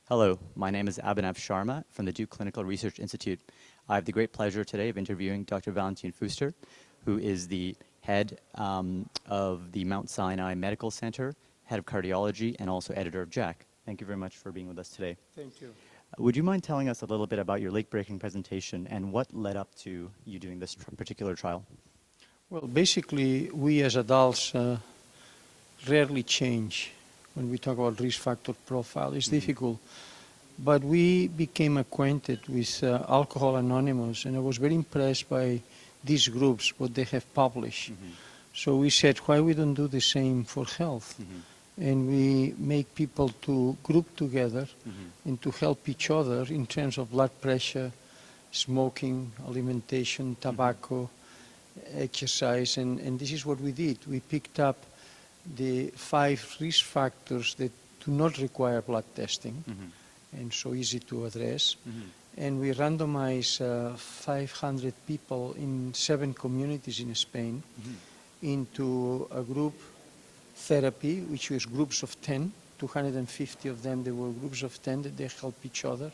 Hello, my name is Abhinav Sharma from the Duke Clinical Research Institute. I have the great pleasure today of interviewing Dr. Valentin Fuster, who is the head of the Mount Sinai Medical Center, head of cardiology, and also editor of JACC. Thank you very much for being with us today. Thank you. Would you mind telling us a little bit about your late-breaking presentation and what led up to you doing this particular trial? Well, basically, we as adults rarely change when we talk about risk factor profile. It's difficult. But we became acquainted with Alcohol Anonymous, and I was very impressed by these groups, what they have published. So we said, why we don't do the same for health? And we make people to group together and to help each other in terms of blood pressure, smoking, alimentation, tobacco, exercise, and this is what we did. We picked up the 5 risk factors that do not require blood testing and so easy to address. And we randomized 500 people in 7 communities in Spain into a group therapy, which was groups of 10, 250 of them, they were groups of 10 that they help each other,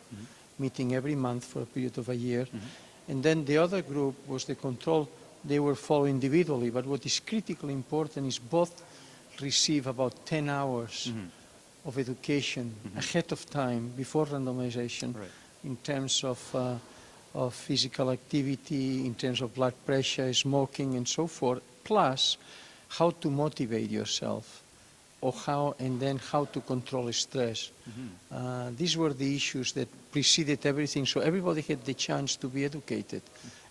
meeting every month for a period of a year. And then the other group was the control. They were followed individually, but what is critically important is both receive about 10 hours of education ahead of time, before randomization, in terms of physical activity, in terms of blood pressure, smoking, and so forth, plus how to motivate yourself, or how to control stress. These were the issues that preceded everything, so everybody had the chance to be educated.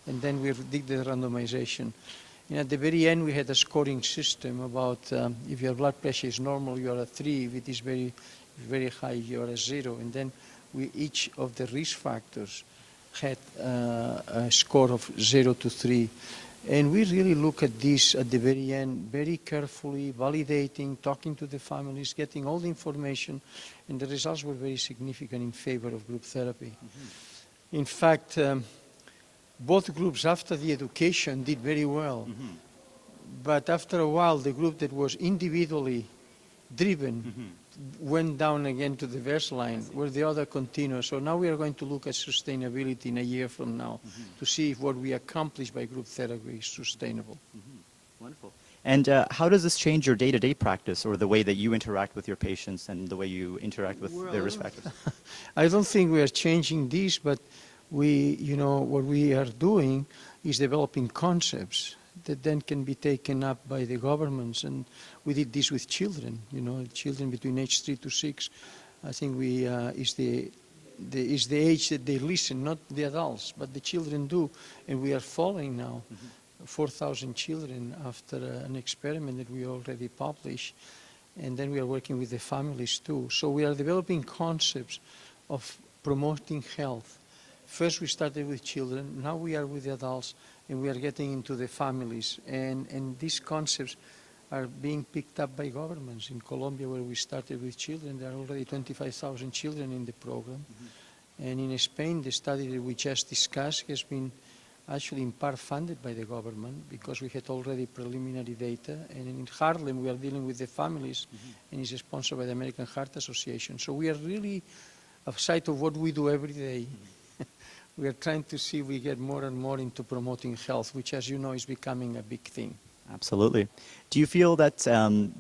And then we did the randomization. And at the very end, we had a scoring system about if your blood pressure is normal, you are a 3. If it is very, very high, you are a 0. And then each of the risk factors had a score of 0 to 3. And we really look at this at the very end, very carefully, validating, talking to the families, getting all the information, and the results were very significant in favor of group therapy. In fact, both groups after the education did very well. But after a while, the group that was individually driven went down again to the baseline, where the other continued. So now we are going to look at sustainability in a year from now to see if what we accomplish by group therapy is sustainable. Wonderful. And how does this change your day-to-day practice, or the way that you interact with your patients and the way you interact with their risk factors? I don't think we are changing this, but what we are doing is developing concepts that then can be taken up by the governments. And we did this with children, children between age 3 to 6. I think is the age that they listen, not the adults, but the children do. And we are following now 4,000 children after an experiment that we already published. And then we are working with the families too. So we are developing concepts of promoting health. First we started with children, now we are with the adults, and we are getting into the families. And these concepts are being picked up by governments. In Colombia, where we started with children, there are already 25,000 children in the program. And in Spain, the study that we just discussed has been actually in part funded by the government, because we had already preliminary data. And in Harlem, we are dealing with the families, and it's sponsored by the American Heart Association. So we are really, aside of what we do every day, we are trying to see if we get more and more into promoting health, which, as you know, is becoming a big thing. Absolutely. Do you feel that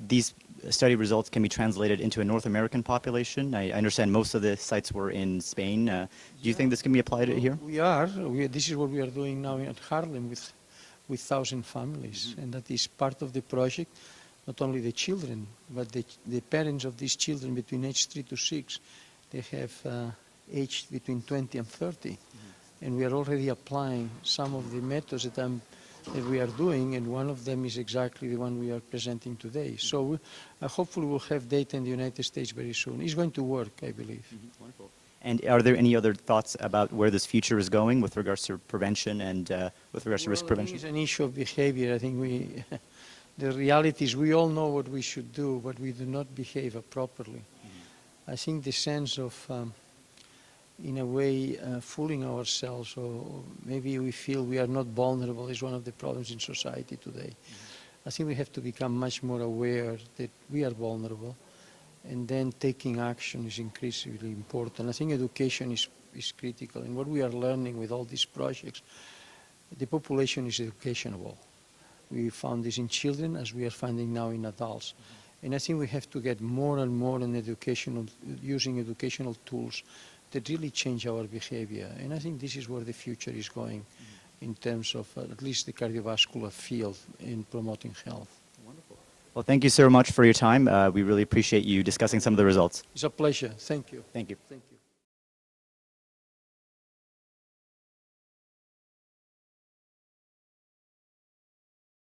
these study results can be translated into a North American population? I understand most of the sites were in Spain. Do you think this can be applied here? We are. This is what we are doing now at Harlem with 1,000 families. And that is part of the project, not only the children, but the parents of these children between age 3 to 6. They have aged between 20 and 30. And we are already applying some of the methods that we are doing, and one of them is exactly the one we are presenting today. So hopefully we'll have data in the United States very soon. It's going to work, I believe. Wonderful. And are there any other thoughts about where this future is going with regards to prevention and with regards to risk prevention? It's an issue of behavior. I think the reality is we all know what we should do, but we do not behave properly. I think the sense of in a way, fooling ourselves, or maybe we feel we are not vulnerable, is one of the problems in society today. I think we have to become much more aware that we are vulnerable, and then taking action is increasingly important. I think education is critical. And what we are learning with all these projects, the population is educationable. We found this in children as we are finding now in adults. And I think we have to get more and more in using educational tools that really change our behavior. And I think this is where the future is going in terms of at least the cardiovascular field in promoting health. Wonderful. Well, thank you so much for your time. We really appreciate you discussing some of the results. It's a pleasure. Thank you. Thank you. Thank you.